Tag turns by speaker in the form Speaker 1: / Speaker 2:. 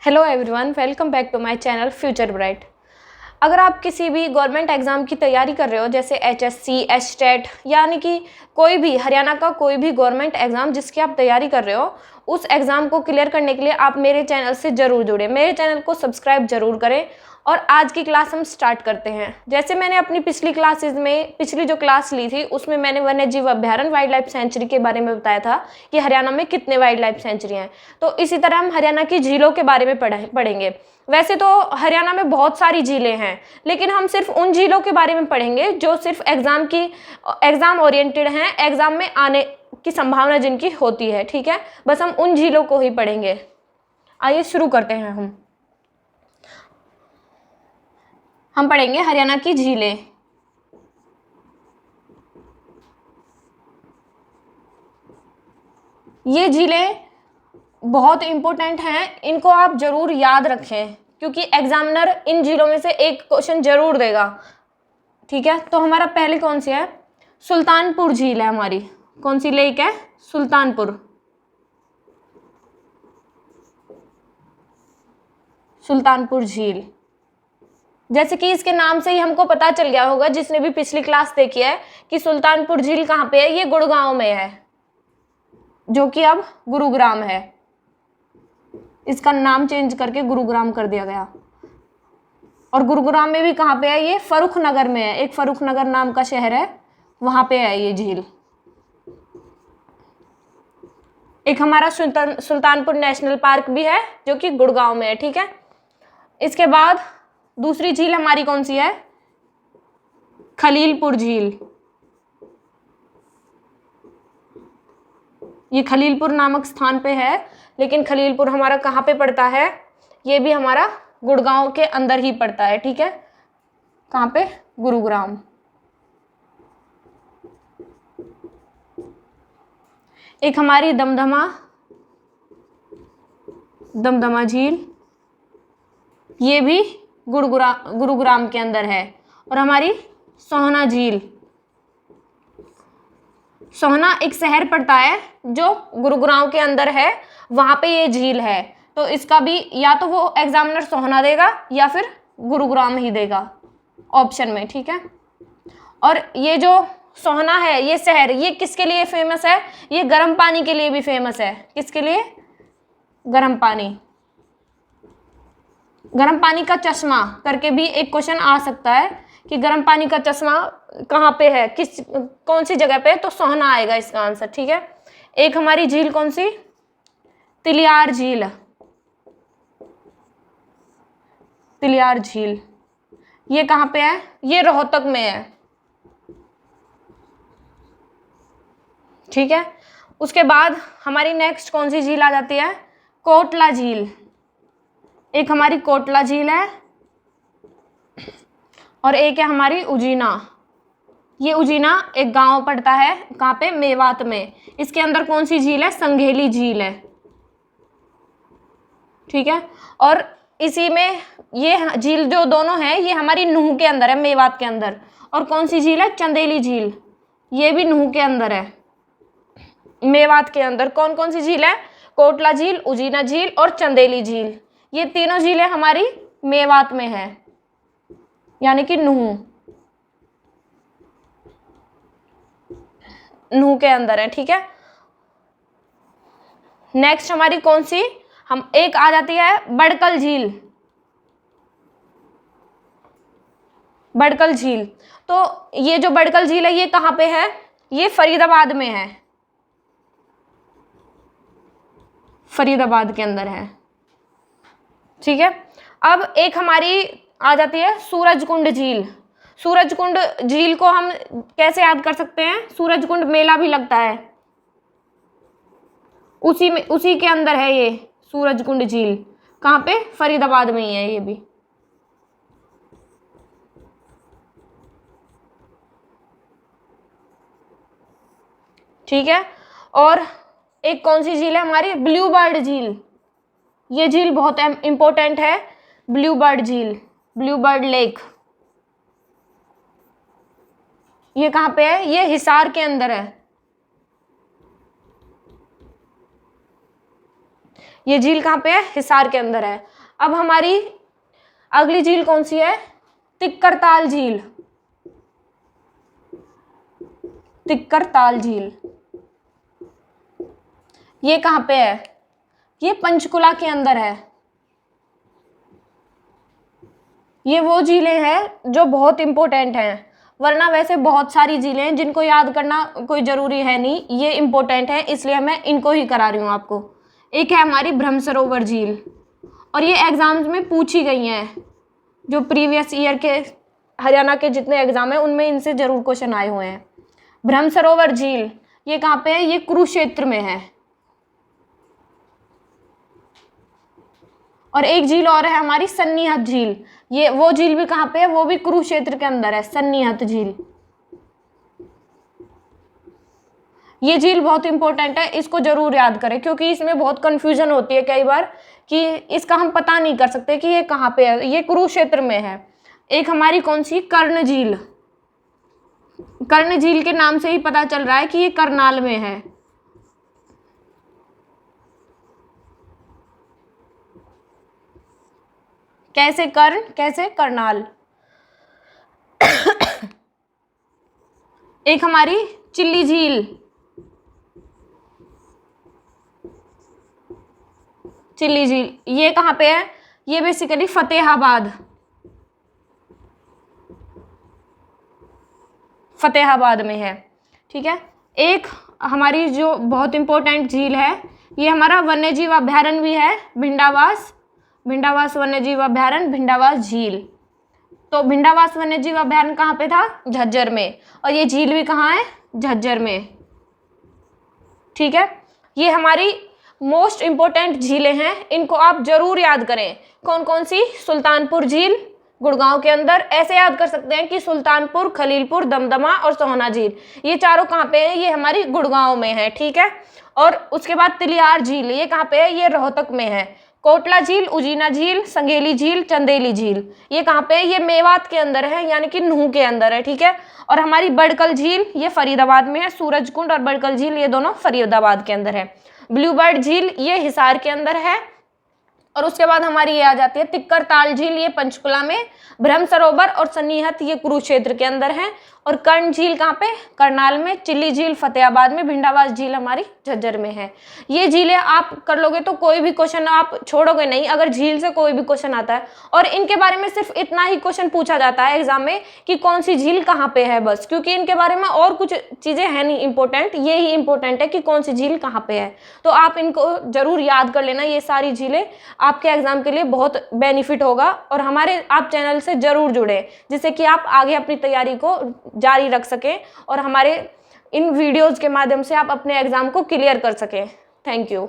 Speaker 1: Hello everyone, welcome back to my channel future bright. अगर आप किसी भी गवर्नमेंट एग्ज़ाम की तैयारी कर रहे हो, जैसे एचएससी, एचटेट, यानी कि कोई भी हरियाणा का कोई भी गवर्नमेंट एग्ज़ाम जिसकी आप तैयारी कर रहे हो, उस एग्ज़ाम को क्लियर करने के लिए आप मेरे चैनल से ज़रूर जुड़े, मेरे चैनल को सब्सक्राइब ज़रूर करें। और आज की क्लास हम स्टार्ट करते हैं। जैसे मैंने अपनी पिछली क्लासेज में पिछली जो क्लास ली थी उसमें मैंने वन्य जीव अभ्यारण्य वाइल्ड लाइफ सेंचुरी के बारे में बताया था कि हरियाणा में कितने वाइल्ड लाइफ सेंचुरी हैं। तो इसी तरह हम हरियाणा की झीलों के बारे में पढ़ेंगे। वैसे तो हरियाणा में बहुत सारी झीलें हैं, लेकिन हम सिर्फ उन झीलों के बारे में पढ़ेंगे जो सिर्फ एग्जाम ओरिएंटेड हैं, एग्जाम में आने की संभावना जिनकी होती है। ठीक है, बस हम उन झीलों को ही पढ़ेंगे। आइए शुरू करते हैं। हम पढ़ेंगे हरियाणा की झीलें। ये झीलें बहुत इंपॉर्टेंट हैं, इनको आप जरूर याद रखें क्योंकि एग्जामिनर इन झीलों में से एक क्वेश्चन जरूर देगा। ठीक है, तो हमारा पहले कौन सी है? सुल्तानपुर झील है हमारी। कौन सी लेक है? सुल्तानपुर। सुल्तानपुर झील, जैसे कि इसके नाम से ही हमको पता चल गया होगा जिसने भी पिछली क्लास देखी है कि सुल्तानपुर झील कहाँ पे है। ये गुड़गांव में है, जो कि अब गुरुग्राम है। इसका नाम चेंज करके गुरुग्राम कर दिया गया। और गुरुग्राम में भी कहाँ पे है? ये फर्रुखनगर में है। एक फर्रुखनगर नाम का शहर है, वहां पे है ये झील। एक हमारा सुल्तानपुर नेशनल पार्क भी है जो कि गुड़गांव में है। ठीक है, इसके बाद दूसरी झील हमारी कौन सी है? खलीलपुर झील। ये खलीलपुर नामक स्थान पे है, लेकिन खलीलपुर हमारा कहाँ पे पड़ता है? ये भी हमारा गुड़गांव के अंदर ही पड़ता है। ठीक है, कहाँ पे? गुरुग्राम। एक हमारी दमदमा झील, ये भी गुरुग्राम के अंदर है। और हमारी सोहना झील, सोहना एक शहर पड़ता है जो गुरुग्राम के अंदर है, वहां पे ये झील है। तो इसका भी या तो वो एग्जामिनर सोहना देगा या फिर गुरुग्राम ही देगा ऑप्शन में। ठीक है, और ये जो सोहना है, ये शहर, ये किसके लिए फेमस है? ये गर्म पानी के लिए भी फेमस है। किसके लिए? गर्म पानी। गर्म पानी का चश्मा करके भी एक क्वेश्चन आ सकता है कि गर्म पानी का चश्मा कहाँ पे है, कौन सी जगह पे? तो सोहना आएगा इसका आंसर। ठीक है, एक हमारी झील कौन सी? तिलियार झील। तिलियार झील ये कहाँ पे है? ये रोहतक में है। ठीक है, उसके बाद हमारी नेक्स्ट कौन सी झील आ जाती है? कोटला झील। एक हमारी कोटला झील है और एक है हमारी उजीना। ये उजीना एक गांव पड़ता है, कहाँ पे? मेवात में। इसके अंदर कौन सी झील है? संघेली झील है। ठीक है, और इसी में ये झील जो दोनों है ये हमारी नूह के अंदर है, मेवात के अंदर। और कौन सी झील है? चंदेली झील। ये भी नूह के अंदर है, मेवात के अंदर। कौन कौन सी झील है? कोटला झील, उजीना झील और चंदेली झील। ये तीनों झीलें हमारी मेवात में है, यानी कि नूह के अंदर है। ठीक है, नेक्स्ट हमारी कौन सी? हम एक आ जाती है बड़कल झील। बड़कल झील, तो ये जो बड़कल झील है ये कहाँ पे है? ये फरीदाबाद में है, फरीदाबाद के अंदर है। ठीक है, अब एक हमारी आ जाती है सूरजकुंड झील। सूरजकुंड झील को हम कैसे याद कर सकते हैं? सूरजकुंड मेला भी लगता है, उसी के अंदर है ये सूरजकुंड झील। कहाँ पे? फरीदाबाद में ही है ये भी। ठीक है, और एक कौन सी झील है हमारी? ब्लू बर्ड झील। ये झील बहुत इंपॉर्टेंट है, ब्लू बर्ड झील, ब्लू बर्ड लेक। ये कहाँ पे है? ये हिसार के अंदर है। ये झील कहाँ पे है? हिसार के अंदर है। अब हमारी अगली झील कौन सी है? तिक्करताल झील। तिक्करताल झील ये कहाँ पे है? ये पंचकुला के अंदर है। ये वो झीलें हैं जो बहुत इंपॉर्टेंट हैं, वरना वैसे बहुत सारी झीलें हैं जिनको याद करना कोई ज़रूरी है नहीं, ये इंपॉर्टेंट है इसलिए मैं इनको ही करा रही हूँ आपको। एक है हमारी ब्रह्मसरोवर झील, और ये एग्ज़ाम्स में पूछी गई हैं, जो प्रीवियस ईयर के हरियाणा के जितने एग्ज़ाम हैं उनमें इनसे ज़रूर क्वेश्चन आए हुए हैं। ब्रह्मसरोवर झील ये कहाँ पे है? ये कुरुक्षेत्र में है। और एक झील और है हमारी सन्निहत झील, ये वो झील भी कहाँ पे है? वो भी कुरुक्षेत्र के अंदर है, सन्निहत झील। ये झील बहुत इंपॉर्टेंट है, इसको जरूर याद करें क्योंकि इसमें बहुत कंफ्यूजन होती है कई बार कि इसका हम पता नहीं कर सकते कि ये कहाँ पे है। ये कुरुक्षेत्र में है। एक हमारी कौन सी? कर्ण झील। कर्ण झील के नाम से ही पता चल रहा है कि ये करनाल में है। कैसे कर्ण, कैसे करनाल। एक हमारी चिल्ली झील। चिल्ली झील ये कहाँ पे है? ये बेसिकली फतेहाबाद, फतेहाबाद में है। ठीक है। एक हमारी जो बहुत इंपॉर्टेंट झील है, ये हमारा वन्यजीव अभ्यारण्य भी है, भिंडावास। भिंडावास वन्यजीव अभ्यारण्य, भिंडावास झील। तो भिंडावास वन्यजीव अभ्यारण्य कहाँ पे था? झज्जर में। और ये झील भी कहाँ है? झज्जर में। ठीक है। ये हमारी मोस्ट इंपॉर्टेंट झीलें हैं, इनको आप जरूर याद करें। कौन कौन सी? सुल्तानपुर झील गुड़गांव के अंदर, ऐसे याद कर सकते हैं कि सुल्तानपुर, खलीलपुर, दमदमा और सोहना झील, ये चारों कहाँ पे है? ये हमारी गुड़गांव में है। ठीक है। और उसके बाद तिलियार झील, ये कहाँ पे है? ये रोहतक में है। कोटला झील, उजीना झील, संगेली झील, चंदेली झील, ये कहाँ पे है? ये मेवात के अंदर है, यानी कि नूह के अंदर है। ठीक है। और हमारी बड़कल झील ये फरीदाबाद में है। सूरजकुंड और बड़कल झील ये दोनों फरीदाबाद के अंदर है। ब्लू बर्ड झील ये हिसार के अंदर है। और उसके बाद हमारी ये आ जाती है तिक्करताल झील, ये पंचकुला में। ब्रह्म सरोवर और सन्निहत ये कुरुक्षेत्र के अंदर है। और कर्ण झील कहाँ पे? करनाल में। चिल्ली झील फतेहाबाद में। भिंडावास झील हमारी झज्जर में है। ये झीलें आप कर लोगे तो कोई भी क्वेश्चन आप छोड़ोगे नहीं, अगर झील से कोई भी क्वेश्चन आता है। और इनके बारे में सिर्फ इतना ही क्वेश्चन पूछा जाता है एग्जाम में कि कौन सी झील कहाँ पे है, बस, क्योंकि इनके बारे में और कुछ चीजें है नहीं इंपॉर्टेंट, ये ही इंपॉर्टेंट है कि कौन सी झील कहाँ पे है। तो आप इनको जरूर याद कर लेना, ये सारी झीलें आपके एग्जाम के लिए बहुत बेनिफिट होगा। और हमारे आप चैनल से जरूर जुड़े जिससे कि आप आगे अपनी तैयारी को जारी रख सकें और हमारे इन वीडियोस के माध्यम से आप अपने एग्जाम को क्लियर कर सकें। Thank you.